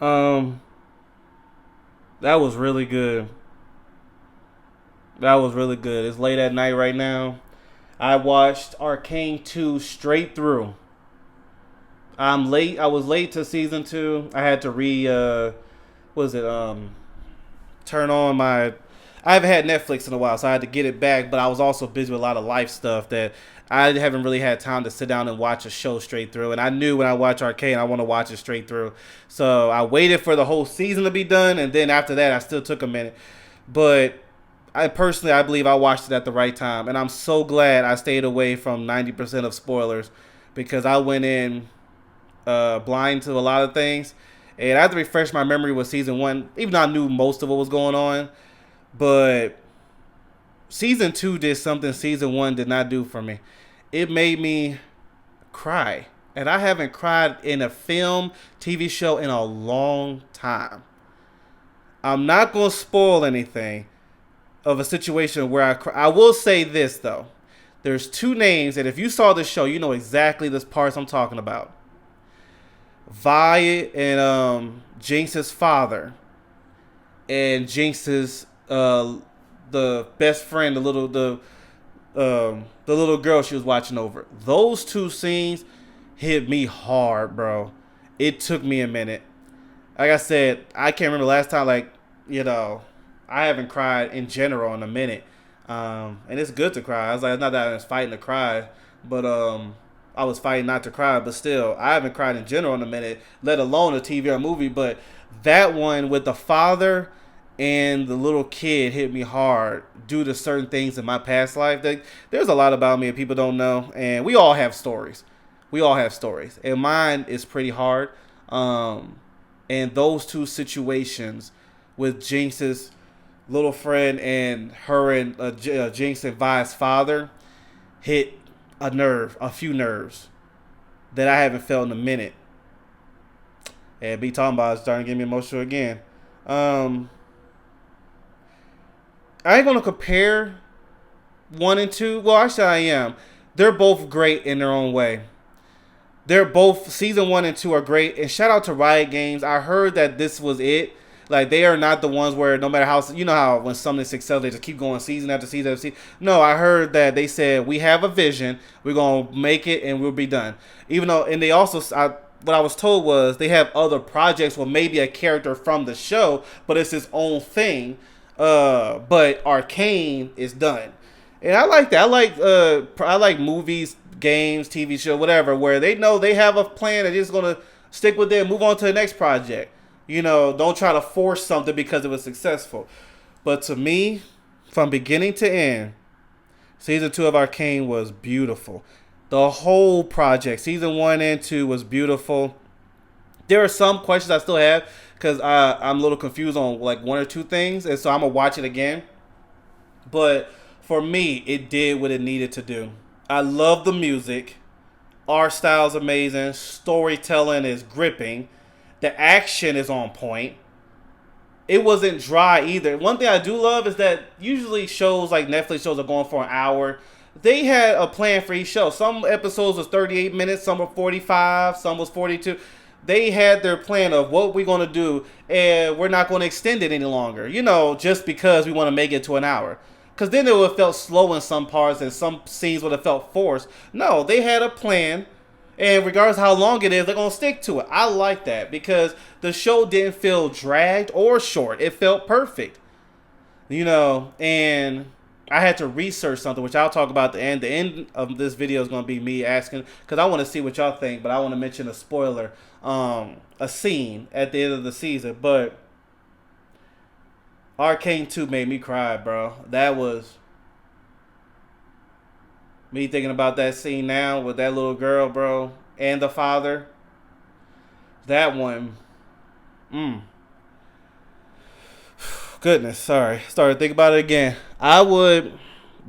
Um, that was really good. That was really good. It's late at night right now. I watched Arcane 2 straight through. I'm late. I was late to season 2. I had to was it turn on my I haven't had Netflix in a while, so I had to get it back, but I was also busy with a lot of life stuff that I haven't really had time to sit down and watch a show straight through. And I knew when I watch Arcane, I want to watch it straight through. So I waited for the whole season to be done, and then after that, I still took a minute. But I believe I watched it at the right time, and I'm so glad I stayed away from 90% of spoilers because I went in blind to a lot of things, and I had to refresh my memory with season one, even though I knew most of what was going on. But season two did something season one did not do for me. It made me cry, and I haven't cried in a film, TV show in a long time. I'm not gonna spoil anything of a situation where I cry. I will say this though: there's two names that if you saw the show, you know exactly the parts I'm talking about. Vi and Jinx's father, and Jinx's the best friend, the little girl she was watching over. Those two scenes hit me hard, bro. It took me a minute. Like I said, I can't remember the last time. You know, I haven't cried in general in a minute, and it's good to cry. I was like, it's not that I was fighting to cry, but I was fighting not to cry. But still, I haven't cried in general in a minute, let alone a TV or movie. But that one with the father and the little kid hit me hard due to certain things in my past life. There's a lot about me that people don't know, and we all have stories. We all have stories, and mine is pretty hard. And those two situations with Jinx's little friend and her and Jinx and Vi's father hit a few nerves that I haven't felt in a minute. And be talking about it, starting to get me emotional again. Um, I ain't gonna compare one and two. Well, actually, I am. They're both great in their own way. They're both season one and two are great. And shout out to Riot Games. I heard that this was it. Like they are not the ones where no matter how you know how when something's successful they just keep going season after season after season. No, I heard that they said we have a vision. We're gonna make it and we'll be done. Even though and they also what I was told was they have other projects with maybe a character from the show, but it's his own thing. But Arcane is done, and I like that. I like movies, games, TV show, whatever, where they know they have a plan. They're just gonna stick with it and move on to the next project. You know, don't try to force something because it was successful. But to me, from beginning to end, season two of Arcane was beautiful. The whole project, season one and two, was beautiful. There are some questions I still have because I'm a little confused on like one or two things, and so I'm gonna watch it again. But for me, it did what it needed to do. I love the music. Art style is amazing. Storytelling is gripping. The action is on point. It wasn't dry either. One thing I do love is that usually shows like Netflix shows are going for an hour. They had a plan for each show. Some episodes was 38 minutes, some were 45, some was 42. They had their plan of what we're going to do, and we're not going to extend it any longer. You know, just because we want to make it to an hour. Because then it would have felt slow in some parts, and some scenes would have felt forced. No, they had a plan, and regardless of how long it is, they're going to stick to it. I like that because the show didn't feel dragged or short. It felt perfect. You know, and I had to research something, which I'll talk about at the end. The end of this video is going to be me asking, because I want to see what y'all think, but I want to mention a spoiler, a scene at the end of the season. But Arcane 2 made me cry, bro. That was me thinking about that scene now with that little girl, bro, and the father. That one, mm, goodness, sorry. Started thinking about it again. I would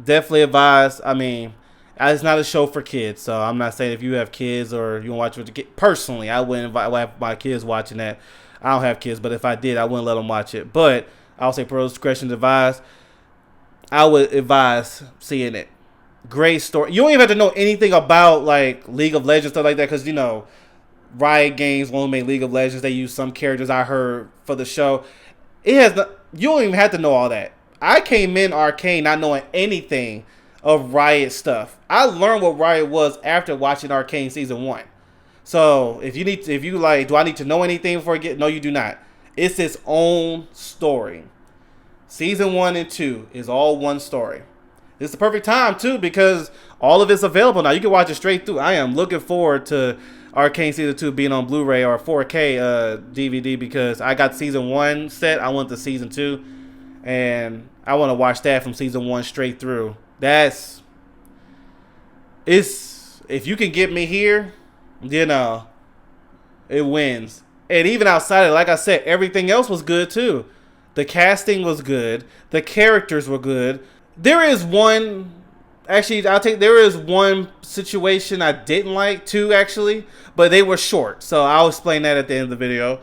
definitely advise. I mean, it's not a show for kids, so I'm not saying if you have kids or you want to watch it with your kid. Personally, I wouldn't invite my kids watching that. I don't have kids, but if I did, I wouldn't let them watch it. But I'll say parental discretion advised. I would advise seeing it. Great story. You don't even have to know anything about like League of Legends stuff like that, because you know Riot Games won't make League of Legends. They use some characters I heard for the show. It has no, you don't even have to know all that. I came in Arcane not knowing anything of Riot stuff. I learned what Riot was after watching Arcane season 1. So if you like, do I need to know anything before I get? No, you do not. It's its own story. Season 1 and 2 is all one story. It's the perfect time too because all of it's available now. You can watch it straight through. I am looking forward to Arcane season 2 being on Blu-ray or 4K DVD because I got season 1 set. I want the season 2, and I want to watch that from season 1 straight through. It's if you can get me here, you know, it wins. And even outside of it, like I said, everything else was good too. The casting was good. The characters were good. There is one, actually, there is one situation I didn't like too, actually, but they were short. So I'll explain that at the end of the video.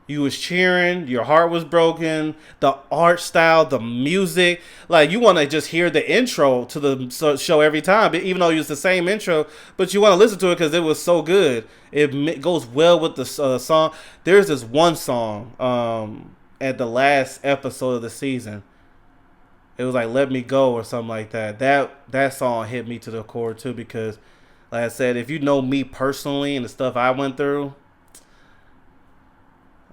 You was cheering, your heart was broken, the art style, the music, like you want to just hear the intro to the show every time, even though it's the same intro, but you want to listen to it because it was so good. It goes well with the song. There's this one song at the last episode of the season. It was like "Let Me Go" or something like that. That song hit me to the core too because, like I said, if you know me personally and the stuff I went through,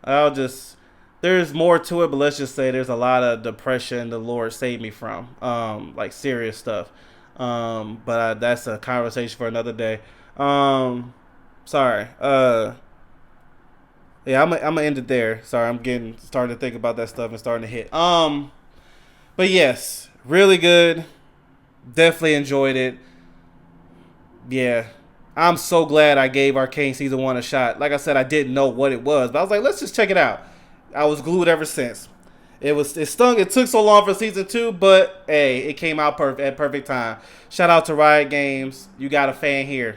there's more to it, but let's just say there's a lot of depression the Lord saved me from, like serious stuff. But that's a conversation for another day. Sorry. Yeah, I'm gonna end it there. Sorry, I'm starting to think about that stuff and starting to hit. But yes, really good. Definitely enjoyed it. Yeah. I'm so glad I gave Arcane season 1 a shot. Like I said, I didn't know what it was, but I was like, let's just check it out. I was glued ever since. It stung. It took so long for season 2, but hey, it came out at perfect time. Shout out to Riot Games. You got a fan here.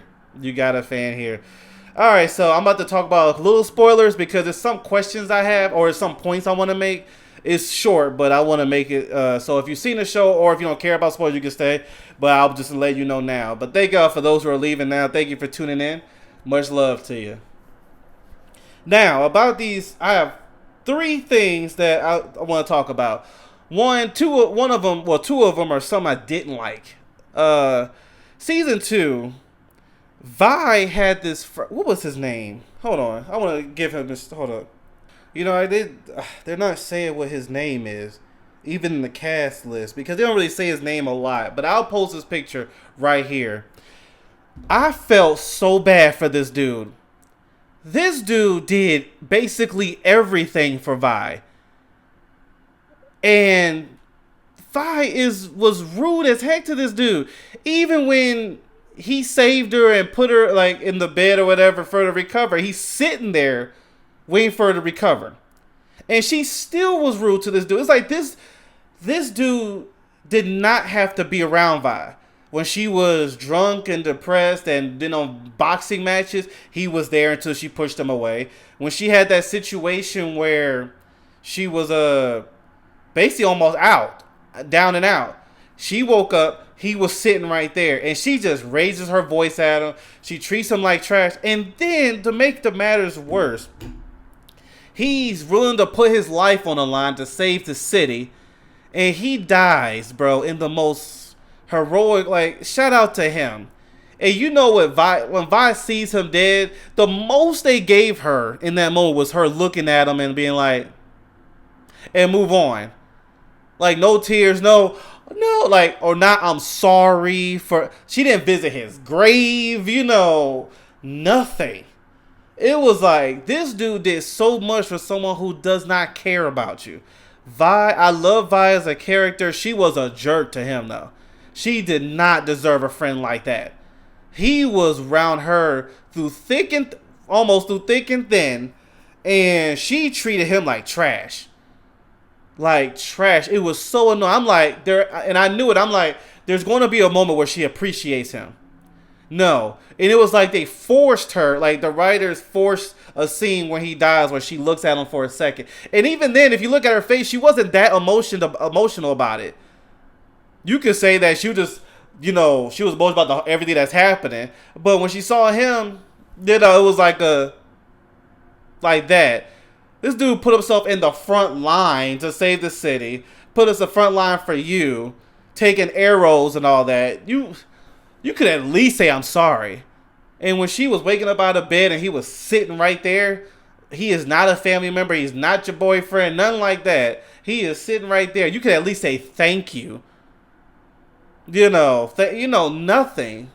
All right, so I'm about to talk about little spoilers because there's some questions I have or some points I want to make. It's short, but I want to make it. So if you've seen the show or if you don't care about spoilers, you can stay. But I'll just let you know now. But thank y'all for those who are leaving now. Thank you for tuning in. Much love to you. Now, about these, I have 3 things that I want to talk about. Two of them are some I didn't like. Season 2, Vi had this. What was his name? Hold on. I want to give him this. Hold on. You know, they're not saying what his name is, even in the cast list, because they don't really say his name a lot. But I'll post this picture right here. I felt so bad for this dude. This dude did basically everything for Vi. And Vi was rude as heck to this dude. Even when he saved her and put her like in the bed or whatever for her to recover, he's sitting there waiting for her to recover. And she still was rude to this dude. It's like this dude did not have to be around Vi. When she was drunk and depressed and then on boxing matches, he was there until she pushed him away. When she had that situation where she was basically almost out, down and out, she woke up, he was sitting right there, and she just raises her voice at him. She treats him like trash. And then, to make the matters worse, he's willing to put his life on the line to save the city, and he dies, bro, in the most heroic, like, shout out to him. And you know what, when Vi sees him dead, the most they gave her in that moment was her looking at him and being like, and move on. Like, no tears, no, like, or not, I'm sorry for, she didn't visit his grave, nothing. It was like, this dude did so much for someone who does not care about you. I love Vi as a character. She was a jerk to him, though. She did not deserve a friend like that. He was around her almost through thick and thin, and she treated him like trash. Like trash. It was so annoying. I'm like, and I knew it. I'm like, there's going to be a moment where she appreciates him. No. And it was like they forced her, like the writers forced a scene where he dies where she looks at him for a second. And even then, if you look at her face, she wasn't that emotional about it. You could say that she was just, she was emotional about everything that's happening. But when she saw him, You know, it was like that. This dude put himself in the front line to save the city. Put us the front line for you, taking arrows and all that. You could at least say I'm sorry. And when she was waking up out of bed and he was sitting right there, he is not a family member. He's not your boyfriend. Nothing like that. He is sitting right there. You could at least say thank you. Nothing.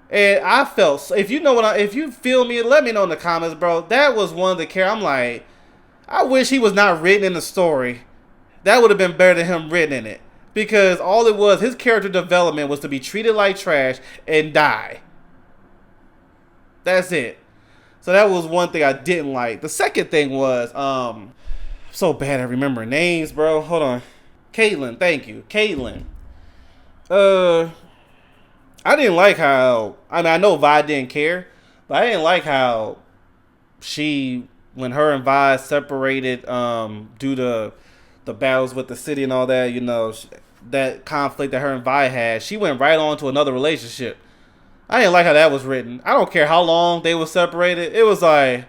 And I felt, if you feel me, let me know in the comments, bro. That was one of the I'm like, I wish he was not written in the story. That would have been better than him written in it. Because all it was, his character development was to be treated like trash and die. That's it. So that was one thing I didn't like. The second thing was, I'm so bad at remembering names, bro. Hold on. Caitlyn, thank you. Caitlyn. I didn't like how, I know Vi didn't care, but I didn't like how when her and Vi separated, due to the battles with the city and all that, that conflict that her and Vi had, she went right on to another relationship. I didn't like how that was written. I don't care how long they were separated. It was like,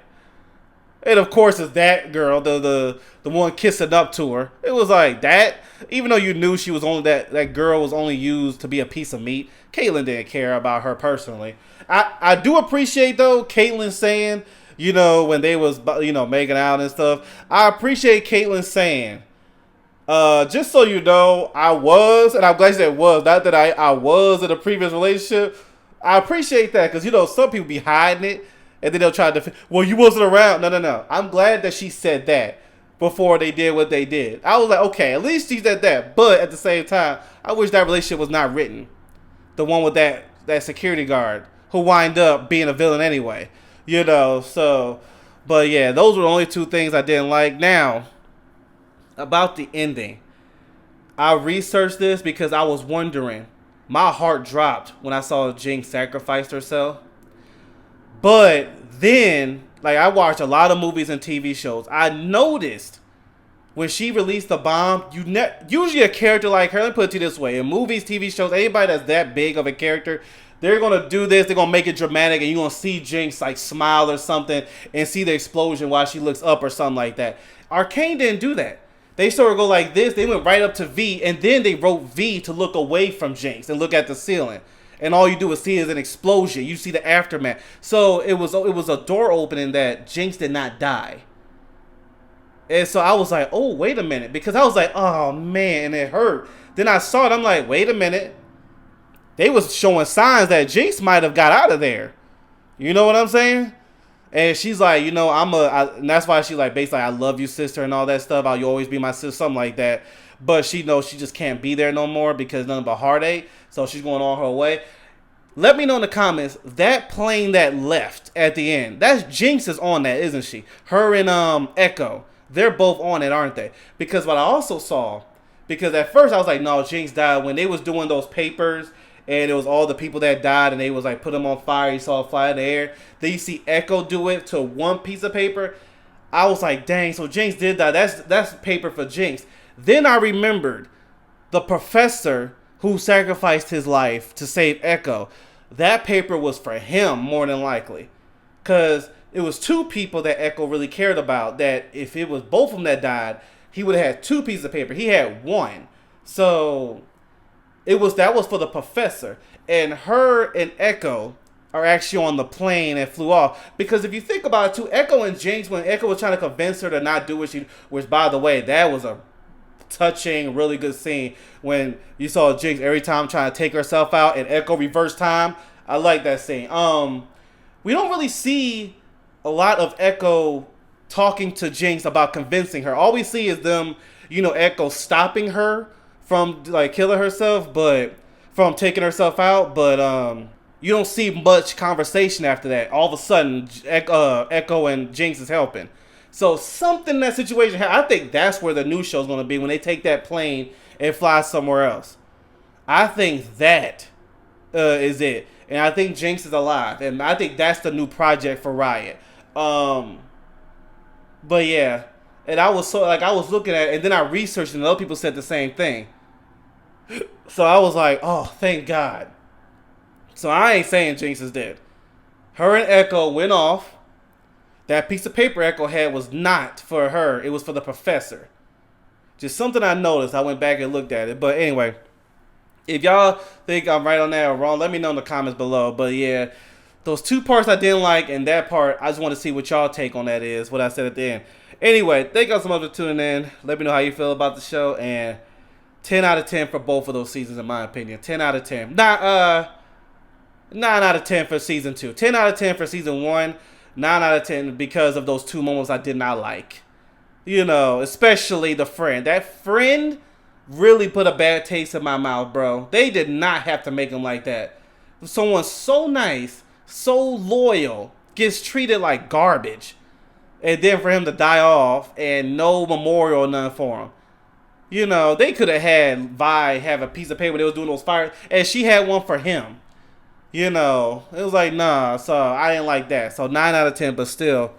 and of course it's that girl, the one kissing up to her. It was like that. Even though you knew she was only that girl was only used to be a piece of meat, Caitlyn didn't care about her personally. I do appreciate though Caitlyn saying, when they was making out and stuff. I appreciate Caitlyn saying, just so you know, I was, and I'm glad you said was, not that I was in a previous relationship. I appreciate that because some people be hiding it. And then they'll try to, well, you wasn't around. No. I'm glad that she said that before they did what they did. I was like, okay, at least she said that. But at the same time, I wish that relationship was not written. The one with that security guard who wind up being a villain anyway. So. But yeah, those were the only two things I didn't like. Now, about the ending. I researched this because I was wondering. My heart dropped when I saw Jinx sacrifice herself. But then, I watched a lot of movies and TV shows. I noticed when she released the bomb, usually a character like her, let me put it to you this way. In movies, TV shows, anybody that's that big of a character, they're going to do this. They're going to make it dramatic, and you're going to see Jinx, smile or something and see the explosion while she looks up or something like that. Arcane didn't do that. They sort of go like this. They went right up to V, and then they wrote V to look away from Jinx and look at the ceiling. And all you do is see is an explosion. You see the aftermath. So it was a door opening that Jinx did not die. And so I was like, oh, wait a minute. Because I was like, oh, man, and it hurt. Then I saw it. I'm like, wait a minute. They was showing signs that Jinx might have got out of there. You know what I'm saying? And she's like, and that's why she basically, I love you, sister, and all that stuff. You'll always be my sister, something like that. But she knows she just can't be there no more because nothing but heartache. So she's going on her way. Let me know in the comments, that plane that left at the end, that's Jinx is on that, isn't she? Her and Echo, they're both on it, aren't they? Because what I also saw, because at first I was like, no, Jinx died. When they was doing those papers and it was all the people that died and they was put them on fire, you saw it fly in the air. Then you see Echo do it to one piece of paper. I was like, dang, so Jinx did die. That's paper for Jinx. Then I remembered the professor who sacrificed his life to save Echo. That paper was for him, more than likely. Because it was two people that Echo really cared about, that if it was both of them that died, he would have had two pieces of paper. He had one. So that was for the professor. And her and Echo are actually on the plane and flew off. Because if you think about it too, Echo and Jinx, when Echo was trying to convince her to not do what she, which by the way, that was a touching, really good scene when you saw Jinx every time trying to take herself out and Echo reverse time. I like that scene. We don't really see a lot of Echo talking to Jinx about convincing her. All we see is them, Echo stopping her from killing herself, but from taking herself out. But you don't see much conversation after that. All of a sudden, Echo and Jinx is helping. So something in that situation, I think that's where the new show's going to be when they take that plane and fly somewhere else. I think that is it. And I think Jinx is alive. And I think that's the new project for Riot. But yeah. And I was I was looking at it, and then I researched, and other people said the same thing. So I was like, oh, thank God. So I ain't saying Jinx is dead. Her and Echo went off. That piece of paper Echo had was not for her. It was for the professor. Just something I noticed. I went back and looked at it. But anyway, if y'all think I'm right on that or wrong, let me know in the comments below. But yeah, those two parts I didn't like, and that part, I just want to see what y'all take on that is, what I said at the end. Anyway, thank y'all so much for tuning in. Let me know how you feel about the show. And 10 out of 10 for both of those seasons, in my opinion. 10 out of 10. Not 9 out of 10 for season 2. 10 out of 10 for season 1. 9 out of 10 because of those two moments I did not like. You know, especially the friend. That friend really put a bad taste in my mouth, bro. They did not have to make him like that. Someone so nice, so loyal, gets treated like garbage. And then for him to die off and no memorial or nothing for him. You know, they could have had Vi have a piece of paper they was doing those fires, and she had one for him. You know, it was like, nah, so I didn't like that. So 9 out of 10, but still,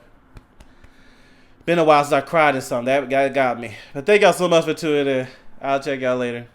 been a while since I cried in something. That got me. But thank y'all so much for tuning in. I'll check y'all later.